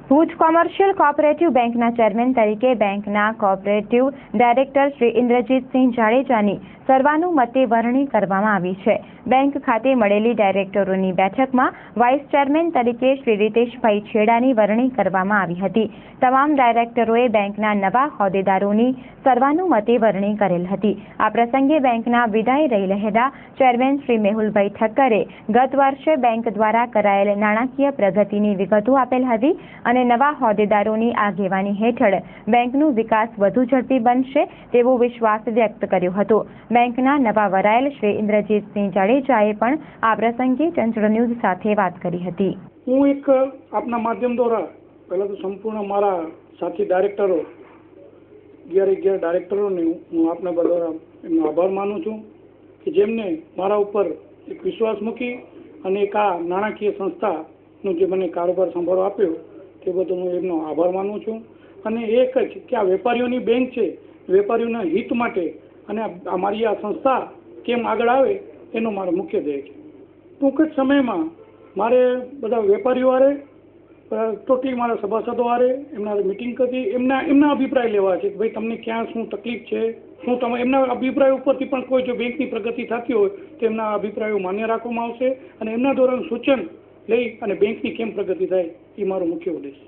Bhuj commercial cooperative બેંકના chairman તરીકે બેંકના કોઓપરેટિવ ડાયરેક્ટર શ્રી ઇન્દ્રજીતસિંહ જાડેજાની સર્વાનુમતે વરણી કરવામાં આવી છે। બેંક ખાતે મળેલી ડાયરેક્ટરોની બેઠકમાં વાઇસ ચેરમેન તરીકે શ્રી રીતેશભાઈ છેડાની વરણી કરવામાં આવી હતી। તમામ ડાયરેક્ટરોએ બેંકના નવા હોદ્દેદારોની સર્વાનુમતે વરણી કરેલ હતી। આ પ્રસંગે બેંકના વિદાય લઈ રહેલા ચેરમેન શ્રી મેહુલભાઈ ઠક્કરે ગત વર્ષે બેંક દ્વારા કરાયેલ નાણાકીય પ્રગતિની વિગતો આપેલ હતી અને નવા હોદ્દેદારોની આગેવાની હેઠળ બેંકનો વિકાસ વધુ ઝડપી બનશે તેવો વિશ્વાસ વ્યક્ત કર્યો હતો। બેંકના નવા વરાયેલ શ્રી ઇન્દ્રજીતસિંહ જાડેજાએ પણ આ પ્રસંગે ચંચળ ન્યૂઝ સાથે વાત કરી હતી। હું એક આપના માધ્યમ દ્વારા પહેલા તો સંપૂર્ણ મારા સાથી ડાયરેક્ટરો 11 ડાયરેક્ટરોને હું આપના દ્વારા એમનો આભાર માનું છું કે જેમને મારા ઉપર એક વિશ્વાસ મૂકી અને એક આ નાણાકીય સંસ્થાનો જે મને કારોબાર સંભાળો આપ્યો તે બદલ હું એમનો આભાર માનું છું। અને એક જ કે આ વેપારીઓની બેંક છે, વેપારીઓના હિત માટે અને અમારી આ સંસ્થા કેમ આગળ આવે એનો મારો મુખ્ય ધ્યેય છે। ટૂંક જ સમયમાં મારે બધા વેપારીઓ હારે ટોટલી મારા સભાસદો હારે એમના મિટિંગ કરી એમના અભિપ્રાય લેવા છે કે ભાઈ તમને ક્યાં શું તકલીફ છે, શું તમે એમના અભિપ્રાય ઉપરથી પણ કોઈ જો બેંકની પ્રગતિ થતી હોય તો એમના અભિપ્રાયો માન્ય રાખવામાં આવશે અને એમના દ્વારા સૂચન લઈ અને બેંકની કેમ પ્રગતિ થાય એ મારો મુખ્ય ઉદ્દેશ છે।